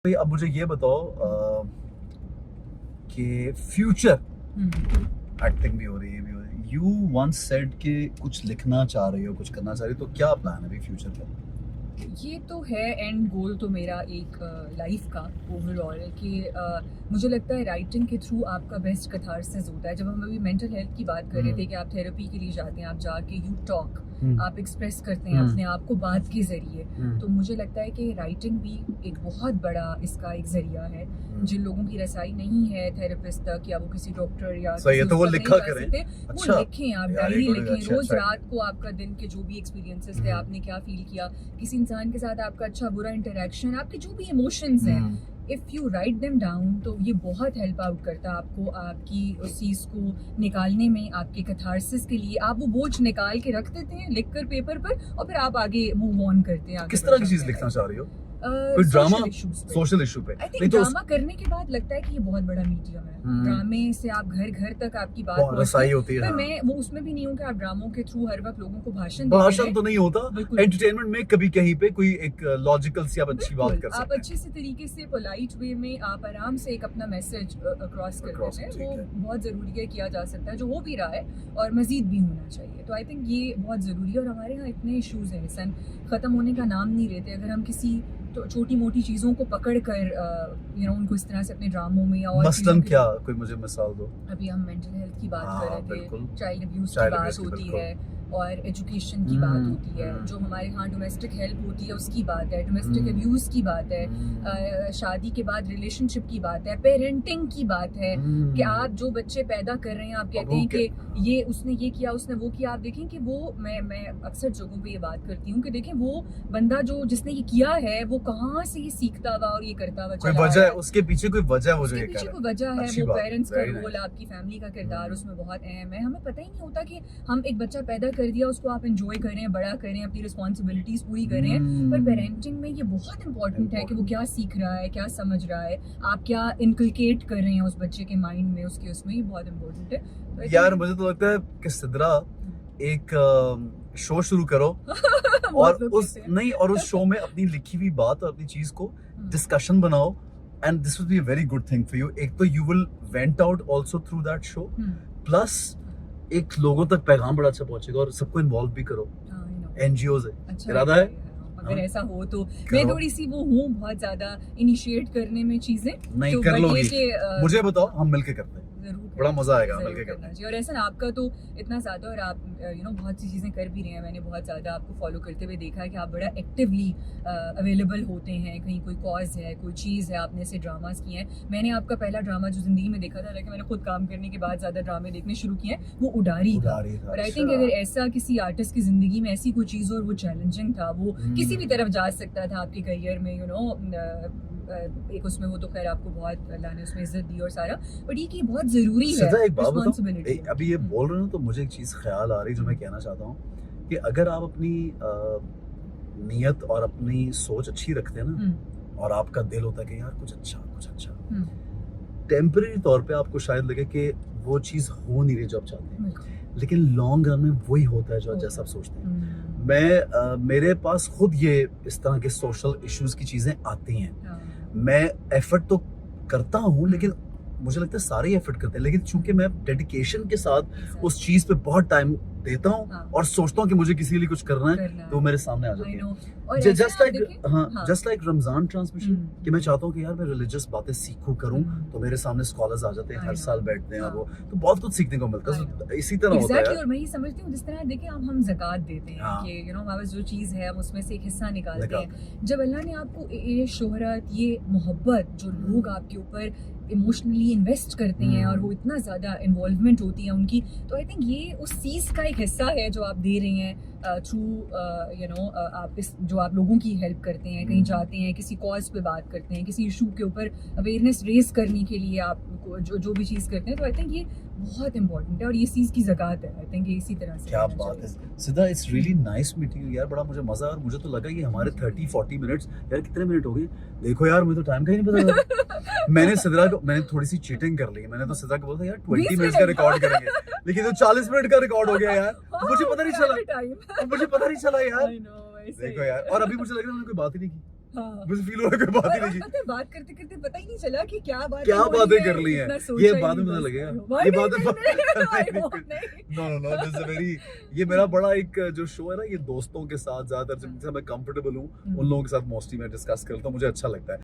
भाई अब मुझे ये बताओ कि फ्यूचर एक्टिंग भी हो रही है यू वंस सेड कि कुछ लिखना चाह रही हो, कुछ करना चाह रही हो, तो क्या प्लान है भाई फ्यूचर का? ये तो है एंड गोल तो मेरा एक लाइफ का ओवरऑल कि मुझे लगता है राइटिंग के थ्रू आपका बेस्ट कथारसिस होता है। जब हम अभी मेंटल हेल्थ की बात कर रहे थे कि आप थेरेपी के लिए जाते हैं, आप जाके यू टॉक, आप एक्सप्रेस करते हैं अपने आप को बात के जरिए, तो मुझे लगता है कि राइटिंग भी एक बहुत बड़ा इसका एक जरिया है। जिन लोगों की रसाई नहीं है थेरेपिस्ट तक या वो किसी डॉक्टर या सही है, तो वो लिखा करें। वो लिखें, आप डायरी लिखें अच्छा, रोज रात को, आपका दिन के जो भी एक्सपीरियंसेस थे, आपने क्या फील किया, किसी इंसान के साथ आपका अच्छा बुरा इंटरेक्शन, आपके जो भी इमोशंस हैं, if you write them down तो ये बहुत हेल्प आउट करता है आपको आपकी उस चीज़ को निकालने में, आपके कथारसिस के लिए। आप वो बोझ निकाल के रख देते हैं लिख कर पेपर पर और फिर आप आगे मूव ऑन करते हैं। किस तरह की चीज लिखना चाह रही हो? कोई ड्रामा, सोशल इशू पे? आई थिंक ड्रामा करने के बाद लगता है कि ये बहुत बड़ा मीडियम है। ड्रामे से आप घर घर तक आपकी बात रसाई होती है। पर मैं वो उसमें भी नहीं हूँ कि आप ड्रामों के थ्रू हर वक्त लोगों को भाषण तो नहीं होता एंटरटेनमेंट में, कभी कहीं पे कोई एक लॉजिकल सी आप अच्छी बात कर सकते हैं। आप अच्छे से तरीके से पोलाइट वे में आप आराम से एक अपना मैसेज अक्रॉस कर देते हैं, वो बहुत जरूरी है, किया जा सकता है, जो हो भी रहा है और मजीद भी होना चाहिए। तो आई थिंक ये बहुत जरूरी है। और हमारे यहाँ इतने इश्यूज हैं सन, खत्म होने का नाम नहीं लेते। अगर हम किसी तो छोटी मोटी चीज़ों को पकड़ कर उनको इस तरह से अपने ड्रामों में या और मसलन क्या, कोई मुझे मिसाल दो। अभी हम मेंटल हेल्थ की बात कर रहे थे, चाइल्ड अब्यूज की बात होती है और एजुकेशन की बात होती है, जो हमारे यहाँ डोमेस्टिक हेल्प होती है उसकी बात है, डोमेस्टिक अब्यूज की बात है, शादी के बाद रिलेशनशिप की बात है, पेरेंटिंग की बात है कि आप जो बच्चे पैदा कर रहे हैं, आप कहते हैं कि ये उसने ये किया, उसने वो किया। आप देखें कि वो मैं अक्सर जगहों पे ये बात करती हूँ कि देखें वो बंदा जो जिसने ये किया है वो कहाँ से ये सीखता हुआ और ये करता हुआ चला वजह है, उसके पीछे कोई वजह है, उसके पीछे कोई वजह है। वो पेरेंट्स का रोल, आपकी फैमिली का किरदार उसमें बहुत अहम है। हमें पता ही नहीं होता कि हम एक बच्चा पैदा कर दिया, उसको आप एंजॉय करें, बड़ा करें, अपनी रिस्पॉन्सिबिलिटीज पूरी करें, पर पेरेंटिंग में ये बहुत इंपॉर्टेंट है कि वो क्या सीख रहा है, क्या समझ रहा है, आप क्या इनकलकेट कर रहे हैं उस बच्चे के माइंड में, उसके उसमें ये बहुत इंपॉर्टेंट है। तो यार मुझे तो लगता है कि सिद्रा एक शो शुरू करो और उस शो में अपनी लिखी हुई बात और अपनी चीज को डिस्कशन बनाओ, and this will be a very good thing for you. एक तो you will went out also through that show, plus एक लोगों तक पैगाम बड़ा अच्छा पहुंचेगा और सबको इन्वॉल्व भी करो। एनजीओ से अच्छा इरादा है अगर ऐसा हो तो मैं थोड़ी सी वो हूँ बहुत ज्यादा इनिशिएट करने में चीजें, नहीं तो कर लोगी, मुझे बताओ, हम मिलके करते हैं, बड़ा मजा आएगा मिलके करना चाहिए। और ऐसा आपका तो इतना ज्यादा, और आप बहुत सी चीजें कर भी रहे हैं, मैंने बहुत ज्यादा आपको फॉलो करते हुए देखा है कि आप बड़ा एक्टिवली अवेलेबल होते हैं। कहीं कोई कॉज है, कोई चीज़ है, आपने ऐसे ड्रामास किए हैं। मैंने आपका पहला ड्रामा जो जिंदगी में देखा था, लेकिन मैंने खुद काम करने के बाद ज्यादा ड्रामे देखने शुरू किए हैं, वो उडारी था। और आई थिंक अगर ऐसा किसी आर्टिस्ट की जिंदगी में ऐसी कोई चीज़ और वो चैलेंजिंग था, वो किसी भी तरफ जा सकता था आपके करियर में, एक उसमें वो तो खैर आपको बहुत अल्लाह ने उसमें इज्जत दी और सारा, बट ये कि बहुत जरूरी है रिस्पांसिबिलिटी। अभी ये बोल रहे हो तो मुझे एक चीज ख्याल आ रही जो मैं कहना चाहता हूँ कि अगर आप अपनी नीयत और अपनी सोच अच्छी रखते हैं ना, और आपका दिल होता है कि यार कुछ अच्छा, टेम्परेरी तौर पे आपको शायद लगे कि वो चीज हो नहीं रही जो आप चाहते हैं, लेकिन लॉन्ग रन में वही होता है जो जैसा आप सोचते हैं। मेरे पास खुद ये इस तरह के सोशल इश्यूज की चीजें आती हैं, मैं एफर्ट तो करता हूँ, लेकिन मुझे लगता है सारे एफर्ट करते हैं, लेकिन चूंकि मैं डेडिकेशन के साथ उस चीज पे बहुत टाइम देता हूँ और सोचता हूँ कि मुझे किसी के लिए कुछ करना है, तो वो मेरे सामने आ जाती है। जस्ट लाइक रमजान ट्रांसमिशन, कि मैं चाहता हूँ कि यार मैं रिलीजियस बातें सीखूं करूँ, तो मेरे सामने स्कॉलर्स आ जाते हैं, हर साल बैठते हैं, और वो तो बहुत कुछ सीखने को मिलता है। इसी तरह होता है। और मैं ये समझती हूँ जिस तरह देखिए हम ज़कात देते हैं कि हमारे जो चीज़ है हम उसमें से एक हिस्सा निकालते हैं। जब अल्लाह ने आपको ये शोहरत, ये मोहब्बत, जो लोग आपके ऊपर इमोशनली इन्वेस्ट करते हैं और वो इतना ज़्यादा इन्वॉल्वमेंट होती है उनकी, तो आई थिंक ये उस चीज़ का एक हिस्सा है जो आप दे रहे हैं थ्रू आप इस जो आप लोगों की हेल्प करते हैं, कहीं जाते हैं, किसी कॉज पे बात करते हैं, किसी इशू के ऊपर अवेयरनेस रेज करने के लिए आप जो भी चीज़ करते हैं, तो आई थिंक ये बहुत इंपॉर्टेंट है और ये चीज़ की ज़कात है। आई थिंक ये इसी तरह से क्या बात है सिद्धा, it's really nice meeting you यार, बड़ा मुझे मजा आया। और मुझे तो लगा कि हमारे 30-40 मिनट्स, यार कितने मिनट हो गए देखो यार, मुझे तो टाइम का ही नहीं पता। मैंने थोड़ी सी चीटिंग कर ली, मैंने तो सिद्धा को बोला था यार 20 मिनट्स का रिकॉर्ड करेंगे, लेकिन तो 40 मिनट का रिकॉर्ड हो गया यार, मुझे पता नहीं चला यार। देखो यार, और अभी मुझे लग रहा है मैंने कोई बात ही नहीं की। हाँ। मुझे फील हो रहा है कोई बात ही नहीं की। पता है, बात करते करते पता ही नहीं चला कि क्या बात क्या बातें कर ली हैं, ये बाद में पता बस। लगेगा। Why ये नहीं, बाद में नहीं, नहीं। No no no, this is very, ये मेरा बड़ा एक जो शो है ना, ये दोस्तों के साथ ज्यादातर जिनसे मैं कंफर्टेबल हूँ उन लोगों के साथ मोस्टली मैं डिस्कस करता हूँ, मुझे अच्छा लगता है।